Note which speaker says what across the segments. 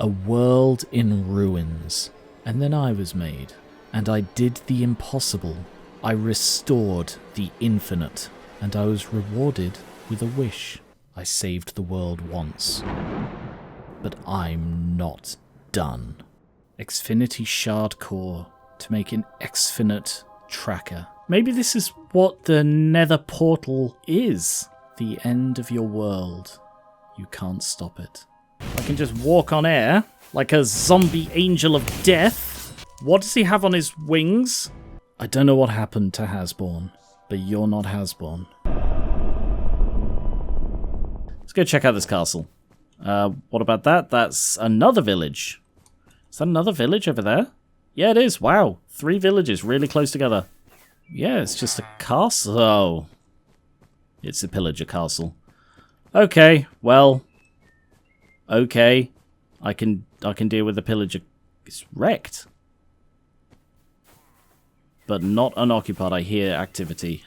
Speaker 1: A world in ruins. And then I was made. And I did the impossible. I restored the infinite. And I was rewarded with a wish. I saved the world once. But I'm not done. Xfinity Shard Core to make an Xfinite tracker. Maybe this is what the Nether Portal is. The end of your world. You can't stop it. I can just walk on air like a zombie angel of death. What does he have on his wings? I don't know what happened to Hasborn, but you're not Hasborn. Let's go check out this castle. What about that? That's another village. Is that another village over there? Yeah, it is. Wow. 3 villages really close together. Yeah, it's just a castle. Oh. It's a pillager castle. Okay, well. Okay. I can deal with the pillager. It's wrecked. But not unoccupied. I hear activity.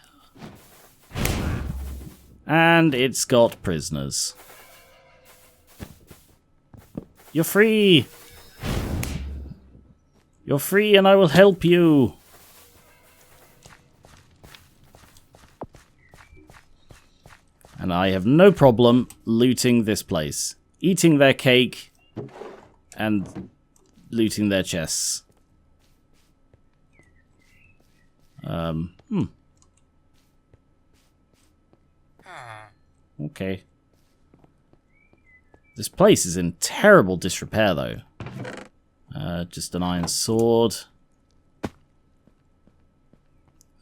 Speaker 1: And it's got prisoners. You're free! You're free and I will help you! And I have no problem looting this place. Eating their cake and looting their chests. Okay. This place is in terrible disrepair, though. Just an iron sword.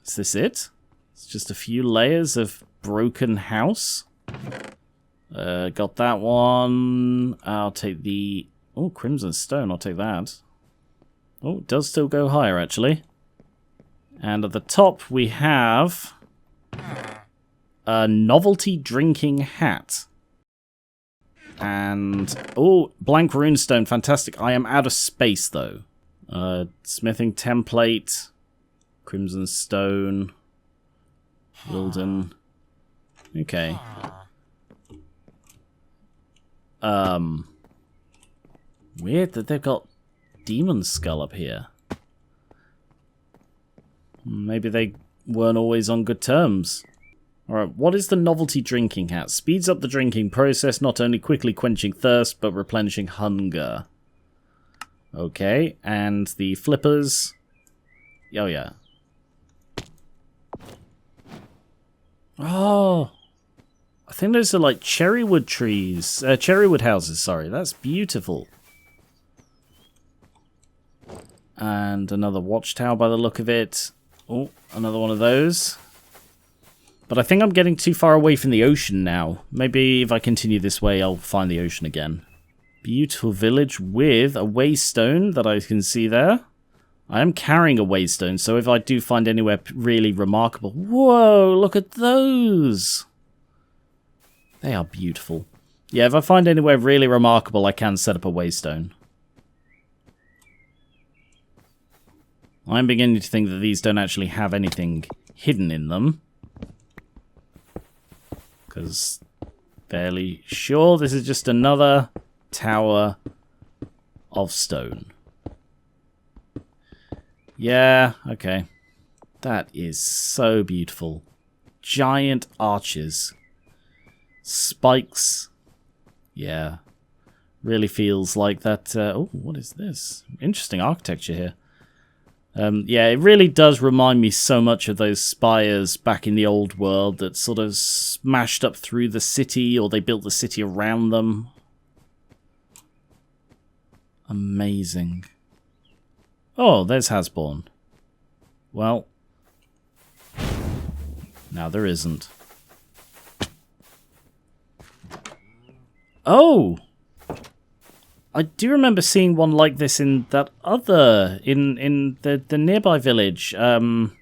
Speaker 1: Is this it? It's just a few layers of broken house. Got that one. I'll take the... Oh, Crimson Stone. I'll take that. Oh, it does still go higher, actually. And at the top, we have... a novelty drinking hat. And... oh, blank runestone. Fantastic. I am out of space, though. Smithing template. Crimson Stone. Wilden. Okay. Weird that they've got Demon Skull up here. Maybe they weren't always on good terms. Alright, what is the novelty drinking hat? Speeds up the drinking process, not only quickly quenching thirst, but replenishing hunger. Okay, and the flippers. Oh, yeah. Oh, I think those are like cherrywood trees. Cherrywood houses, sorry. That's beautiful. And another watchtower by the look of it. Oh, another one of those. But I think I'm getting too far away from the ocean now. Maybe if I continue this way, I'll find the ocean again. Beautiful village with a waystone that I can see there. I am carrying a waystone, so if I do find anywhere really remarkable... Whoa, look at those! They are beautiful. Yeah, if I find anywhere really remarkable, I can set up a waystone. I'm beginning to think that these don't actually have anything hidden in them. Because fairly sure this is just another tower of stone. Yeah, okay. That is so beautiful. Giant arches. Spikes. Yeah. Really feels like that... oh, what is this? Interesting architecture here. Yeah, it really does remind me so much of those spires back in the old world that sort of smashed up through the city, or they built the city around them. Amazing. Oh, there's Hasborn. Well, now there isn't. Oh! I do remember seeing one like this in that other... in the nearby village. Crezera,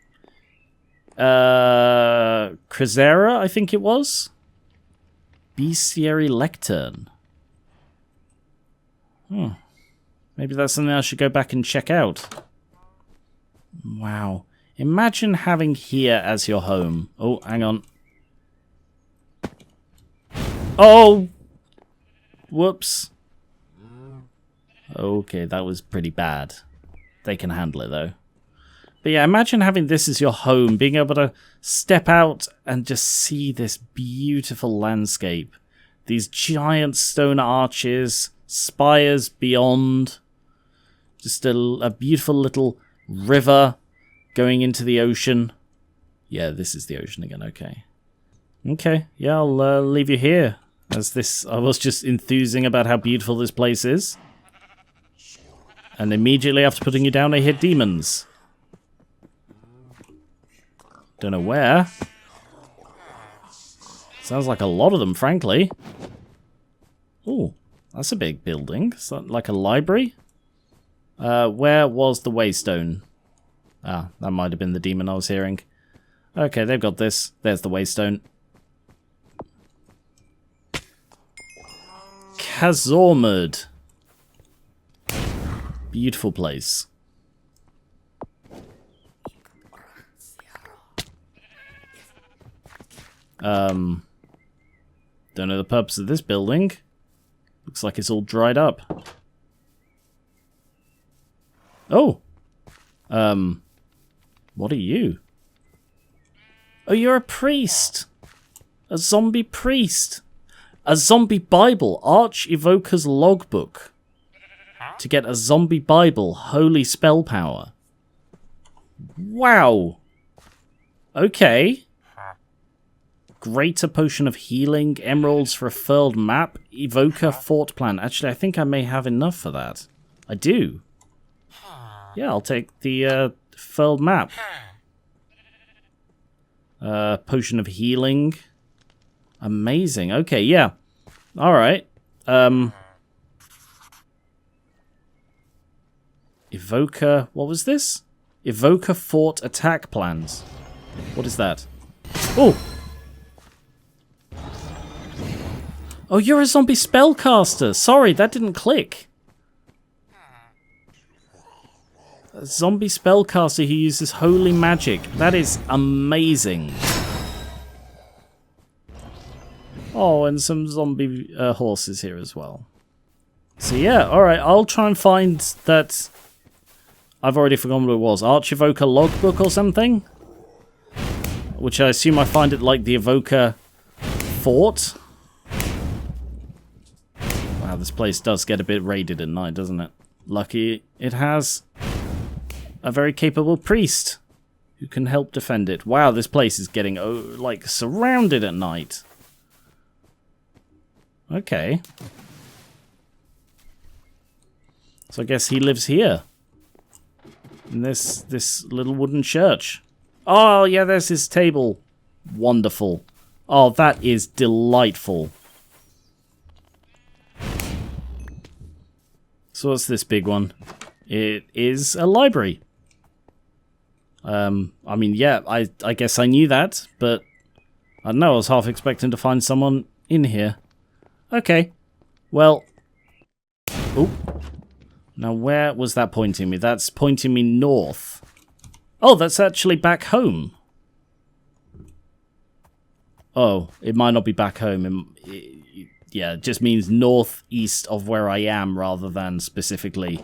Speaker 1: I think it was? Bestiary Lectern. Hmm. Maybe that's something I should go back and check out. Wow. Imagine having here as your home. Oh, hang on. Oh! Whoops. Okay, that was pretty bad. They can handle it, though. But yeah, imagine having this as your home, being able to step out and just see this beautiful landscape. These giant stone arches, spires beyond. Just a beautiful little river going into the ocean. Yeah, this is the ocean again, okay. Okay, yeah, I'll leave you here. I was just enthusing about how beautiful this place is. And immediately after putting you down, I hit demons. Don't know where. Sounds like a lot of them, frankly. Ooh, that's a big building. Is that like a library? Where was the Waystone? Ah, that might have been the demon I was hearing. Okay, they've got this. There's the Waystone. Kazormud. Beautiful place. Don't know the purpose of this building. Looks like it's all dried up. Oh! What are you? Oh, you're a priest! A zombie priest! A zombie Bible, Arch Evoker's logbook. To get a zombie Bible, holy spell power. Wow! Okay. Greater potion of healing, emeralds for a furled map, evoker fort plan. Actually, I think I may have enough for that. I do. Yeah, I'll take the furled map. Potion of healing. Amazing. Okay, yeah. Alright. Evoker... What was this? Evoker fort attack plans. What is that? Oh! Oh, you're a zombie spellcaster. Sorry, that didn't click. A zombie spellcaster who uses holy magic. That is amazing. Oh, and some zombie horses here as well. So yeah, alright, I'll try and find that... I've already forgotten what it was. Arch Evoker logbook or something? Which I assume I find it like the Evoker fort. Wow, this place does get a bit raided at night, doesn't it? Lucky it has a very capable priest who can help defend it. Wow, this place is getting, like, surrounded at night. Okay. So I guess he lives here. In this little wooden church. Oh, yeah, there's his table. Wonderful. Oh, that is delightful. So what's this big one? It is a library. I mean, yeah, I guess I knew that, but I don't know, I was half expecting to find someone in here. Okay. Well. Oh. Now, where was that pointing me? That's pointing me north. Oh, that's actually back home. Oh, it might not be back home. Yeah, it just means northeast of where I am rather than specifically.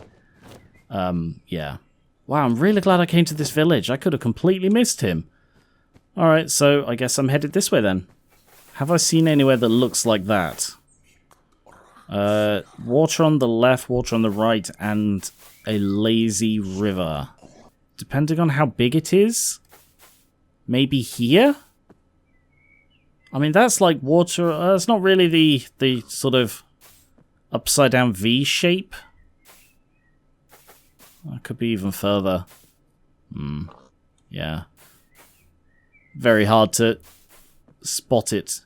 Speaker 1: Yeah. Wow, I'm really glad I came to this village. I could have completely missed him. Alright, so I guess I'm headed this way then. Have I seen anywhere that looks like that? Water on the left, water on the right, and a lazy river. Depending on how big it is, maybe here? I mean, that's like water. It's not really the sort of upside down V shape. That could be even further. Yeah. Very hard to spot it.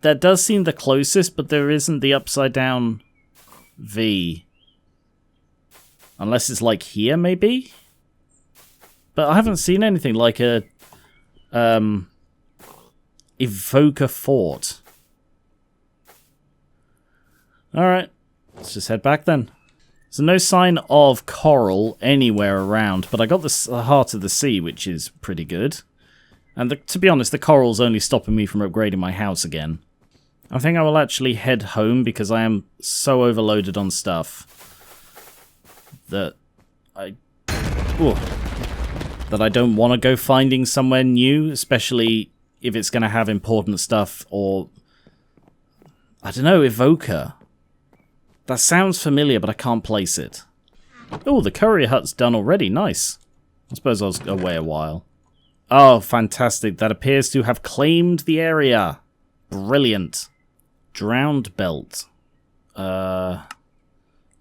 Speaker 1: That does seem the closest, but there isn't the upside down V. Unless it's like here, maybe? But I haven't seen anything like a Evoker Fort. Alright, let's just head back then. So no sign of coral anywhere around, but I got the Heart of the Sea, which is pretty good. And to be honest, the coral's only stopping me from upgrading my house again. I think I will actually head home because I am so overloaded on stuff. that that I don't want to go finding somewhere new, especially if it's going to have important stuff, or I don't know, Evoker. That sounds familiar, but I can't place it. Oh, the courier hut's done already. Nice. I suppose I was away a while. Oh, fantastic. That appears to have claimed the area. Brilliant. Drowned belt.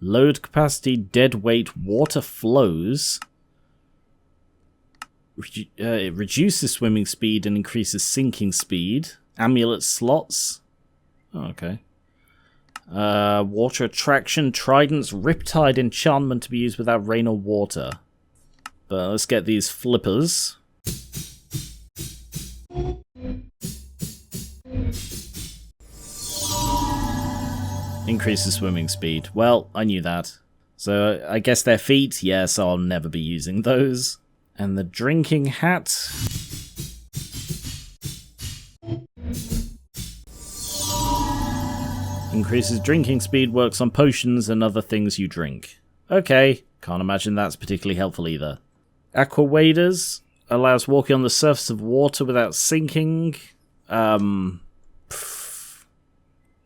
Speaker 1: Load capacity, dead weight, water flows. It reduces swimming speed and increases sinking speed. Amulet slots. Oh, okay. Water attraction, tridents, riptide enchantment to be used without rain or water. But let's get these flippers. Increases swimming speed. Well, I knew that. So I guess they're feet. Yes, I'll never be using those. And the drinking hat. Increases drinking speed, works on potions and other things you drink. Okay, can't imagine that's particularly helpful either. Aqua waders. Allows walking on the surface of water without sinking.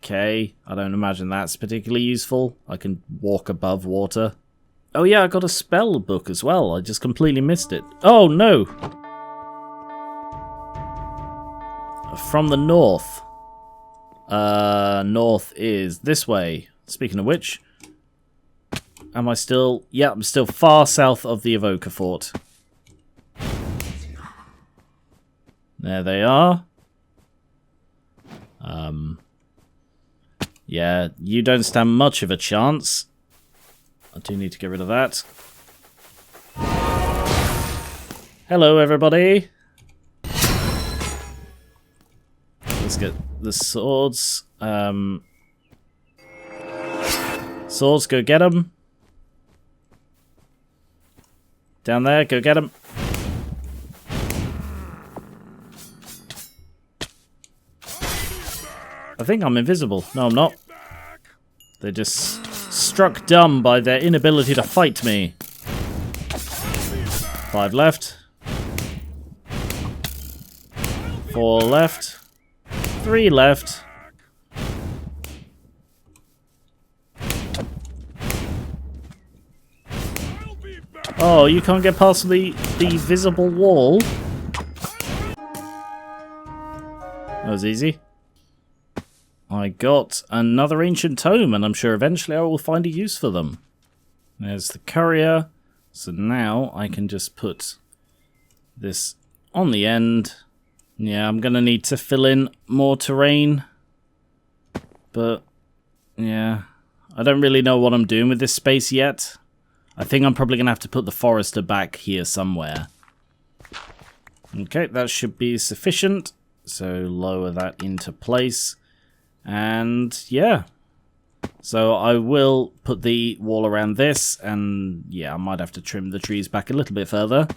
Speaker 1: Okay, I don't imagine that's particularly useful. I can walk above water. Oh yeah, I got a spell book as well. I just completely missed it. Oh no! From the north. North is this way. Speaking of which, am I still... Yeah, I'm still far south of the Evoker Fort. There they are. Yeah, you don't stand much of a chance. I do need to get rid of that. Hello, everybody. Let's get the swords. Swords, go get them. Down there, go get them. I think I'm invisible. No, I'm not. They're just struck dumb by their inability to fight me. 5 left. 4 left. 3 left. Oh, you can't get past the visible wall. That was easy. I got another ancient tome, and I'm sure eventually I will find a use for them. There's the courier. So now I can just put this on the end. Yeah, I'm going to need to fill in more terrain. But, yeah, I don't really know what I'm doing with this space yet. I think I'm probably going to have to put the forester back here somewhere. Okay, that should be sufficient. So lower that into place. And yeah, so I will put the wall around this, and yeah, I might have to trim the trees back a little bit further.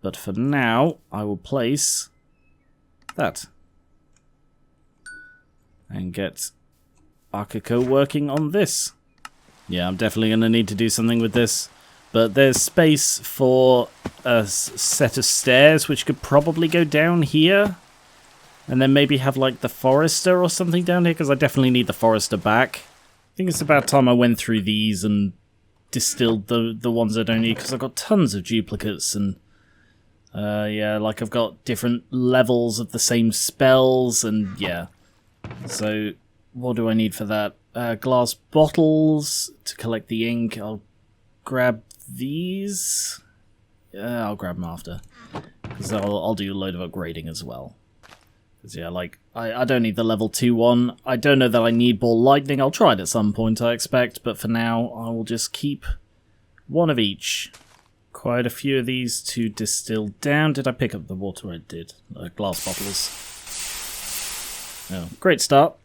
Speaker 1: But for now, I will place that. And get Arcadia working on this. Yeah, I'm definitely going to need to do something with this. But there's space for a set of stairs, which could probably go down here. And then maybe have like the forester or something down here, because I definitely need the forester back. I think it's about time I went through these and distilled the ones I don't need, because I've got tons of duplicates, and yeah, like I've got different levels of the same spells, and yeah. So what do I need for that? Glass bottles to collect the ink. I'll grab these. I'll grab them after, because I'll do a load of upgrading as well. Because, yeah, like, I don't need the level 2 one. I don't know that I need ball lightning. I'll try it at some point, I expect. But for now, I will just keep one of each. Quite a few of these to distill down. Did I pick up the water? I did. Glass bottles. Oh, great start.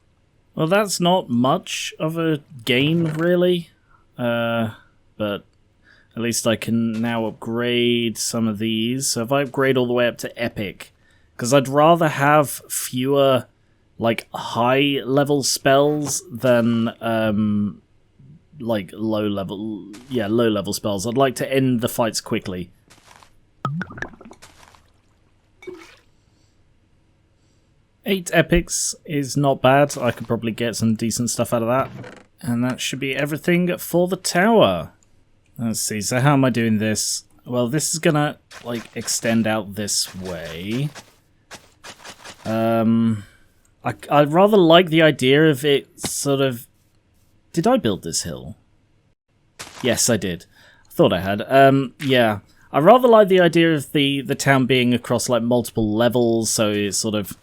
Speaker 1: Well, that's not much of a gain, really. But at least I can now upgrade some of these. So if I upgrade all the way up to Epic... Because I'd rather have fewer, like, high-level spells than like low level spells. I'd like to end the fights quickly. Eight epics is not bad. I could probably get some decent stuff out of that. And that should be everything for the tower. Let's see, so how am I doing this? Well, this is gonna, like, extend out this way. I rather like the idea of it sort of... Did I build this hill? Yes, I did. I thought I had. Yeah. I rather like the idea of the town being across, like, multiple levels, so it's sort of...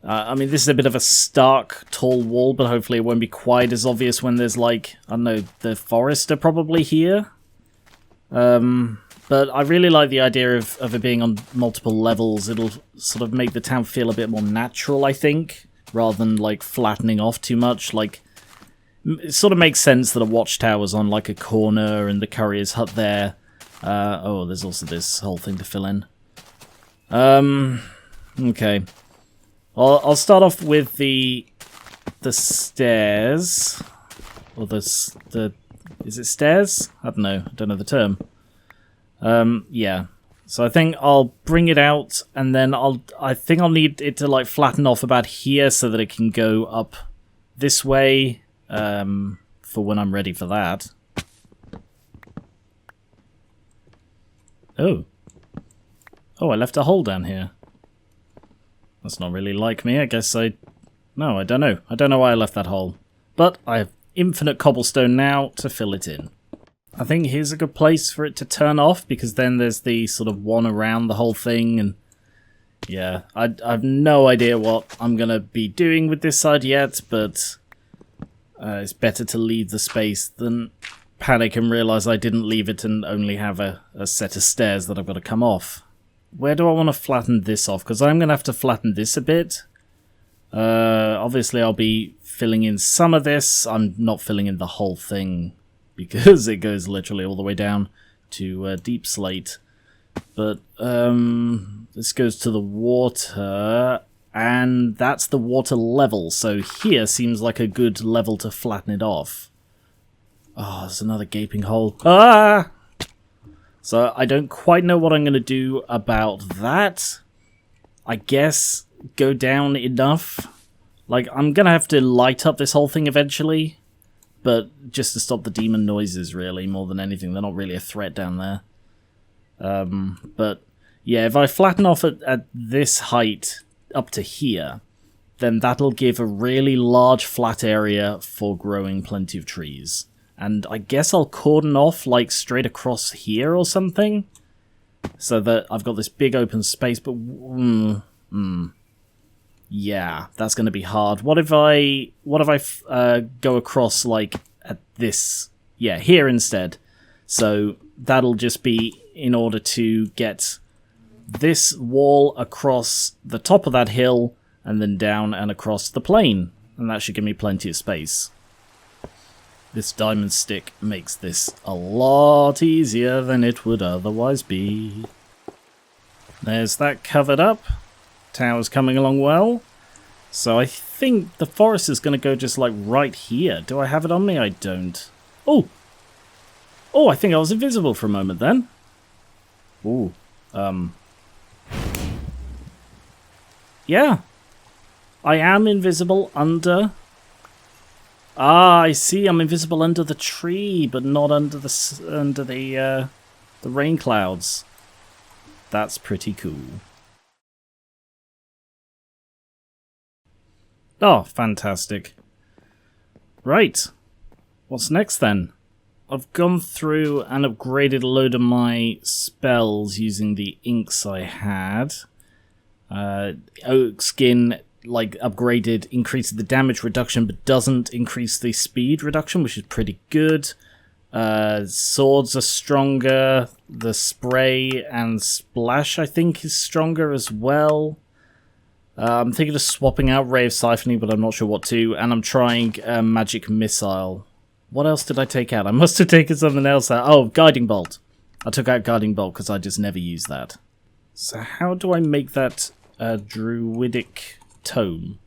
Speaker 1: I mean, this is a bit of a stark, tall wall, but hopefully it won't be quite as obvious when there's, like, I don't know, the forest are probably here. But I really like the idea of it being on multiple levels. It'll sort of make the town feel a bit more natural, I think, rather than, like, flattening off too much. Like, it sort of makes sense that a watchtower's on, like, a corner and the courier's hut there. Oh, there's also this whole thing to fill in. Okay. I'll start off with the stairs, or is it stairs? I don't know the term. Yeah. So I think I'll bring it out, and then I think I'll need it to like flatten off about here so that it can go up this way, for when I'm ready for that. Oh, I left a hole down here. That's not really like me. I guess no, I don't know. I don't know why I left that hole. But I have infinite cobblestone now to fill it in. I think here's a good place for it to turn off, because then there's the sort of one around the whole thing, and yeah, I have no idea what I'm going to be doing with this side yet, but it's better to leave the space than panic and realise I didn't leave it and only have a set of stairs that I've got to come off. Where do I want to flatten this off? Because I'm going to have to flatten this a bit. Obviously, I'll be filling in some of this. I'm not filling in the whole thing because it goes literally all the way down to deep slate. But this goes to the water, and that's the water level. So here seems like a good level to flatten it off. Oh, there's another gaping hole. Ah! So I don't quite know what I'm going to do about that. I guess go down enough. Like, I'm going to have to light up this whole thing eventually. But just to stop the demon noises, really, more than anything. They're not really a threat down there. But, yeah, if I flatten off at this height up to here, then that'll give a really large flat area for growing plenty of trees. And I guess I'll cordon off, like, straight across here or something. So that I've got this big open space, but... yeah, that's going to be hard. What if I go across, like, at this... Yeah, here instead. So that'll just be in order to get this wall across the top of that hill, and then down and across the plain. And that should give me plenty of space. This diamond stick makes this a lot easier than it would otherwise be. There's that covered up. Tower's coming along well. So I think the forest is going to go just like right here. Do I have it on me? I don't. Oh! Oh, I think I was invisible for a moment then. Ooh. Yeah. I am invisible under... Ah, I see. I'm invisible under the tree, but not under the rain clouds. That's pretty cool. Oh, fantastic. Right. What's next then? I've gone through and upgraded a load of my spells using the inks I had. Oak skin, like, upgraded, increases the damage reduction but doesn't increase the speed reduction, which is pretty good. Swords are stronger. The spray and splash, I think, is stronger as well. I'm thinking of swapping out Ray of Siphoning, but I'm not sure what to. And I'm trying Magic Missile. What else did I take out? I must have taken something else out. Oh, Guiding Bolt. I took out Guiding Bolt because I just never use that. So how do I make that Druidic Tome?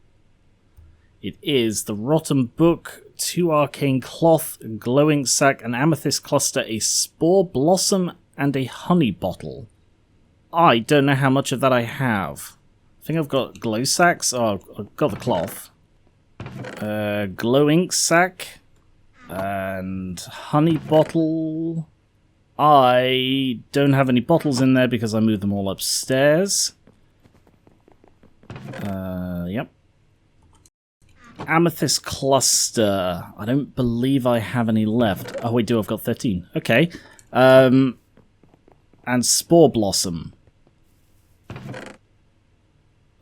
Speaker 1: It is the Rotten Book 2 arcane cloth, a glowing sack, an amethyst cluster, a spore blossom, and a honey bottle. I don't know how much of that I have. I think I've got glow sacks. Oh, I've got the cloth. Glow ink sack. And honey bottle. I don't have any bottles in there because I moved them all upstairs. Yep. Amethyst cluster. I don't believe I have any left. Oh, wait, I've got 13. Okay. And spore blossom.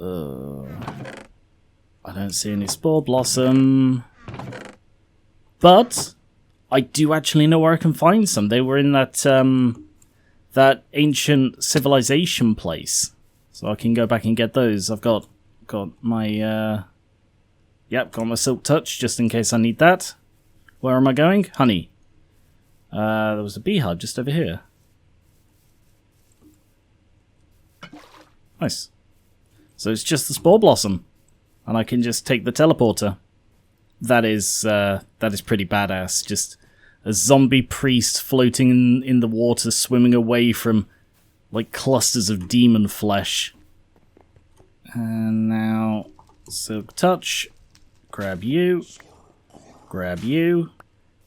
Speaker 1: I don't see any spore blossom. But I do actually know where I can find some. They were in that that ancient civilization place. So I can go back and get those. I've got my got my silk touch just in case I need that. Where am I going? Honey. There was a beehive just over here. Nice. So it's just the spore blossom, and I can just take the teleporter. That is pretty badass. Just a zombie priest floating in the water, swimming away from like clusters of demon flesh. And now silk touch. Grab you,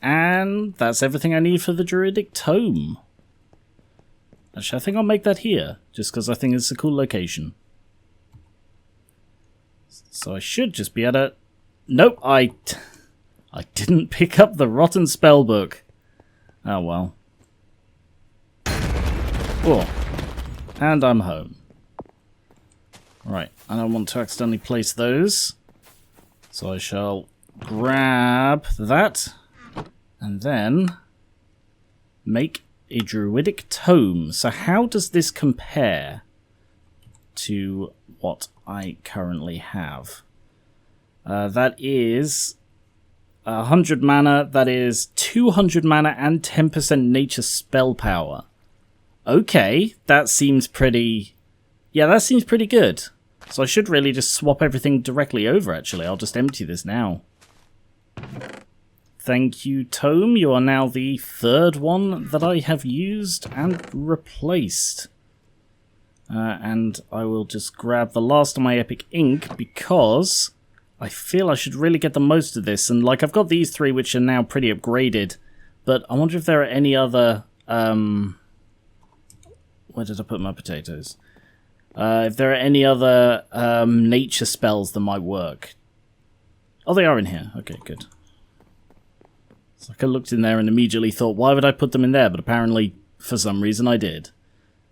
Speaker 1: and that's everything I need for the druidic tome. Actually, I think I'll make that here, just because I think it's a cool location. So I should just be able to... Nope, I didn't pick up the rotten spellbook. Oh well. Oh, and I'm home. Right, I don't want to accidentally place those. So I shall grab that, and then make a druidic tome. So how does this compare to what I currently have? That is 100 mana, that is 200 mana and 10% nature spell power. Okay, that seems pretty... Yeah, that seems pretty good. So I should really just swap everything directly over, actually. I'll just empty this now. Thank you, Tome. You are now the third one that I have used and replaced. And I will just grab the last of my epic ink because I feel I should really get the most of this. And like, I've got these 3 which are now pretty upgraded, but I wonder if there are any other... Where did I put my potatoes? If there are any other nature spells that might work. Oh, they are in here. Okay, good. So I looked in there and immediately thought, why would I put them in there? But apparently, for some reason, I did.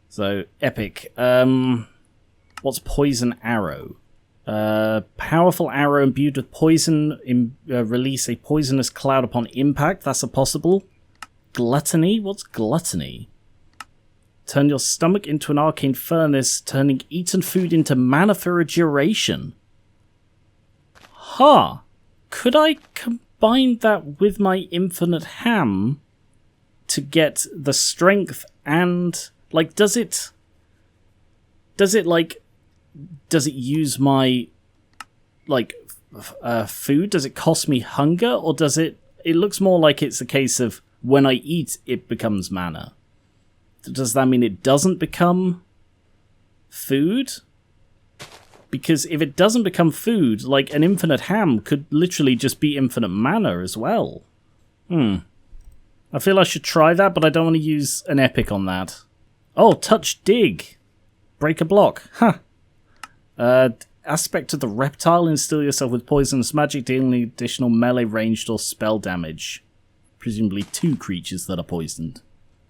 Speaker 1: So, epic. What's poison arrow? Powerful arrow imbued with poison. Release a poisonous cloud upon impact. That's a possible. Gluttony? What's gluttony? Turn your stomach into an arcane furnace, turning eaten food into mana for a duration. Huh. Could I combine that with my infinite ham to get the strength and... Like, does it use my, like, food? Does it cost me hunger? Or does it... It looks more like it's a case of when I eat, it becomes mana. Does that mean it doesn't become food? Because if it doesn't become food, like an infinite ham could literally just be infinite mana as well. I feel I should try that, but I don't want to use an epic on that. Oh, touch dig. Break a block. Huh. Aspect of the reptile. Instill yourself with poisonous magic, dealing additional melee, ranged, or spell damage. Presumably 2 creatures that are poisoned.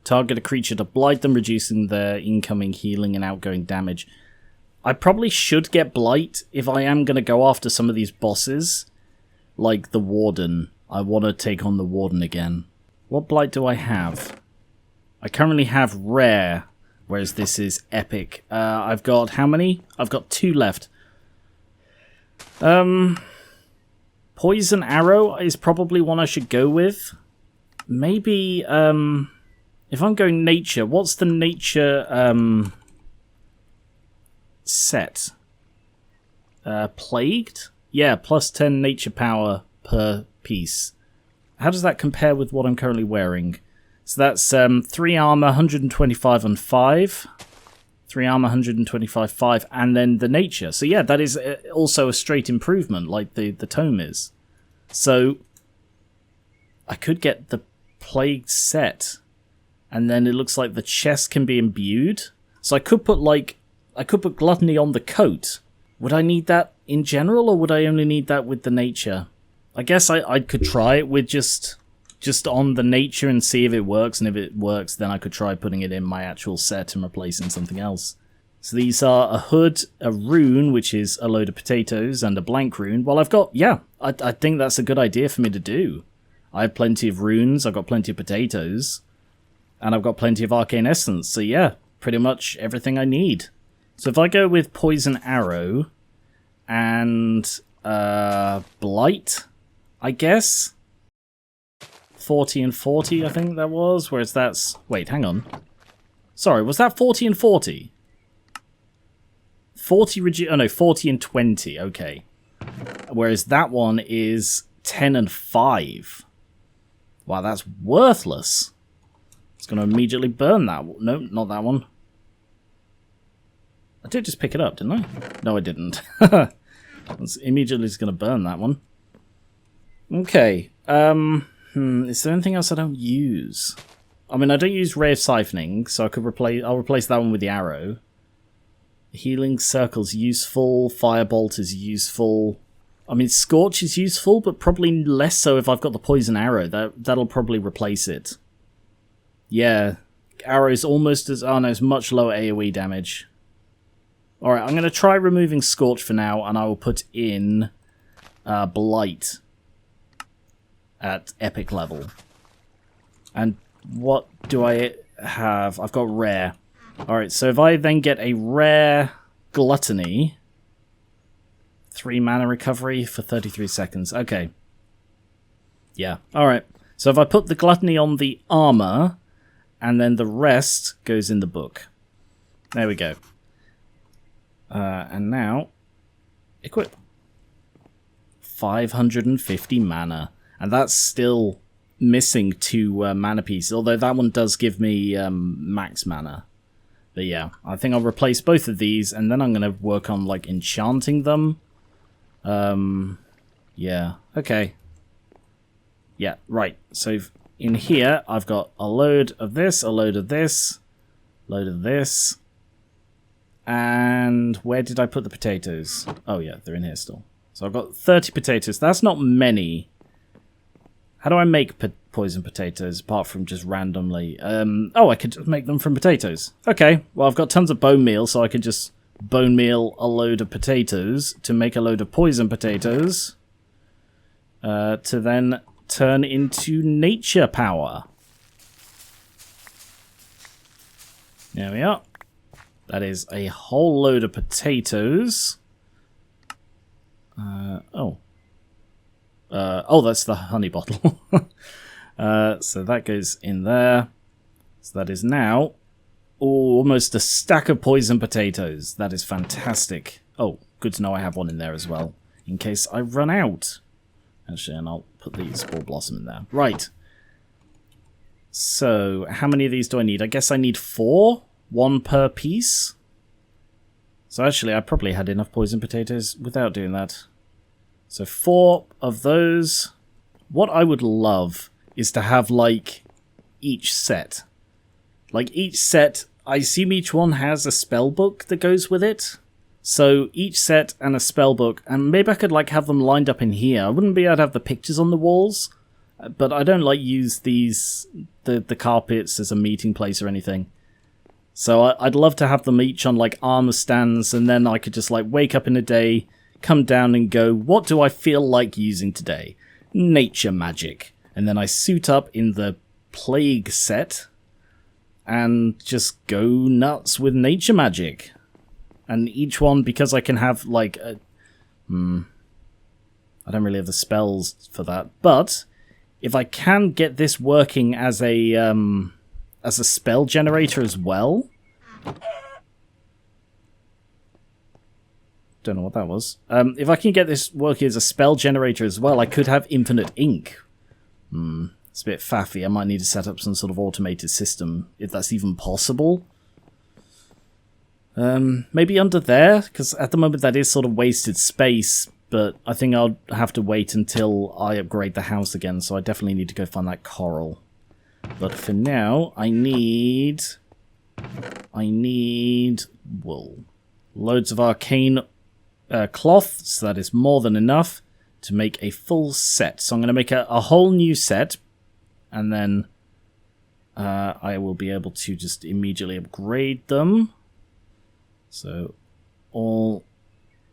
Speaker 1: Target a creature to blight them, reducing their incoming healing and outgoing damage. I probably should get blight if I am going to go after some of these bosses. Like the warden. I want to take on the warden again. What blight do I have? I currently have rare, whereas this is epic. I've got how many? I've got 2 left. Poison arrow is probably one I should go with. Maybe, if I'm going nature, what's the nature, set? Plagued? Yeah, plus 10 nature power per piece. How does that compare with what I'm currently wearing? So that's 3 armor, 125 on 5. 3 armor, 125, 5, and then the nature. So yeah, that is also a straight improvement, like the tome is. So I could get the plague set, and then it looks like the chest can be imbued. So I could put gluttony on the coat. Would I need that in general, or would I only need that with the nature? I guess I could try it with just on the nature and see if it works, and if it works, then I could try putting it in my actual set and replacing something else. So these are a hood, a rune, which is a load of potatoes, and a blank rune. Well, I've got, yeah, I think that's a good idea for me to do. I have plenty of runes, I've got plenty of potatoes, and I've got plenty of arcane essence. So yeah, pretty much everything I need. So if I go with poison arrow and blight, I guess 40 and 40, I think that was. Whereas that's... Wait, hang on. Sorry, was that 40 and 40? 40 oh no, 40 and 20, okay. Whereas that one is 10 and 5. Wow, that's worthless. It's going to immediately burn that one. No, not that one. I did just pick it up, didn't I? No, I didn't. It's immediately just going to burn that one. Okay. Is there anything else I don't use? I mean, I don't use Ray of Siphoning, so I'll replace that one with the arrow. Healing Circle's useful. Firebolt is useful. I mean, Scorch is useful, but probably less so if I've got the Poison Arrow. That'll probably replace it. Yeah. Arrow's almost as... Oh no, it's much lower AoE damage. Alright, I'm going to try removing Scorch for now, and I will put in Blight at epic level. And what do I have? I've got Rare. Alright, so if I then get a Rare Gluttony, 3 mana recovery for 33 seconds. Okay. Yeah, alright. So if I put the Gluttony on the armor, and then the rest goes in the book. There we go. And now, equip. 550 mana. And that's still missing 2 mana pieces, although that one does give me max mana. But yeah, I think I'll replace both of these, and then I'm going to work on, like, enchanting them. Yeah, okay. Yeah, right. So in here, I've got a load of this, a load of this, load of this. And where did I put the potatoes? Oh yeah, they're in here still. So I've got 30 potatoes. That's not many. How do I make poison potatoes apart from just randomly? Oh, I could just make them from potatoes. Okay, well I've got tons of bone meal, so I could just bone meal a load of potatoes to make a load of poison potatoes. To then turn into nature power. There we are. That is a whole load of potatoes. Oh, that's the honey bottle. So that goes in there. So that is now almost a stack of poison potatoes. That is fantastic. Oh, good to know I have one in there as well, in case I run out. Actually, and I'll put the Spore Blossom in there. Right. So, how many of these do I need? I guess I need 4. 1 per piece. So actually, I probably had enough poison potatoes without doing that. So 4 of those. What I would love is to have, like, each set. Like, each set, I assume each one has a spell book that goes with it. So each set and a spell book, and maybe I could, like, have them lined up in here. I wouldn't be able to have the pictures on the walls, but I don't, like, use these, the carpets as a meeting place or anything. So I'd love to have them each on, like, armor stands, and then I could just, like, wake up in a day, come down and go, what do I feel like using today? Nature magic. And then I suit up in the plague set, and just go nuts with nature magic. And each one, because I can have, like, I don't really have the spells for that, but if I can get this working as a spell generator as well. Don't know what that was. If I can get this working as a spell generator as well, I could have infinite ink, It's a bit faffy. I might need to set up some sort of automated system, if that's even possible. Maybe under there, because at the moment that is sort of wasted space, but I think I'll have to wait until I upgrade the house again, so I definitely need to go find that coral. But for now, I need wool. Loads of arcane cloth, so that is more than enough to make a full set. So I'm going to make a whole new set, and then I will be able to just immediately upgrade them. So all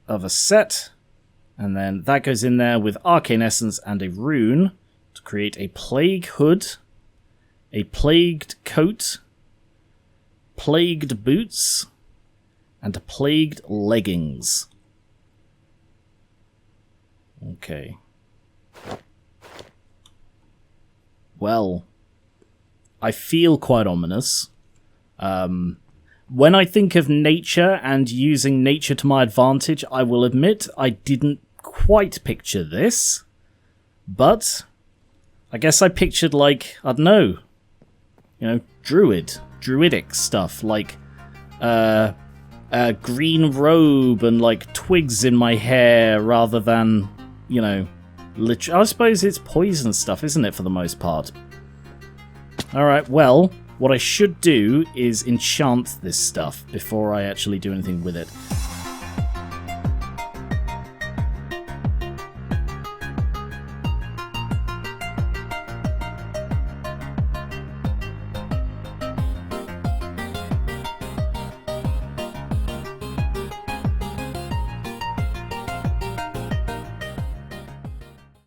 Speaker 1: of a set, and then that goes in there with arcane essence and a rune to create a plague hood, a plagued coat, plagued boots, and plagued leggings. Okay. Well, I feel quite ominous. When I think of nature and using nature to my advantage, I will admit I didn't quite picture this. But I guess I pictured, like, I don't know, you know, druidic stuff, like a green robe and like twigs in my hair rather than, you know, I suppose it's poison stuff, isn't it, for the most part? Alright, well, what I should do is enchant this stuff before I actually do anything with it.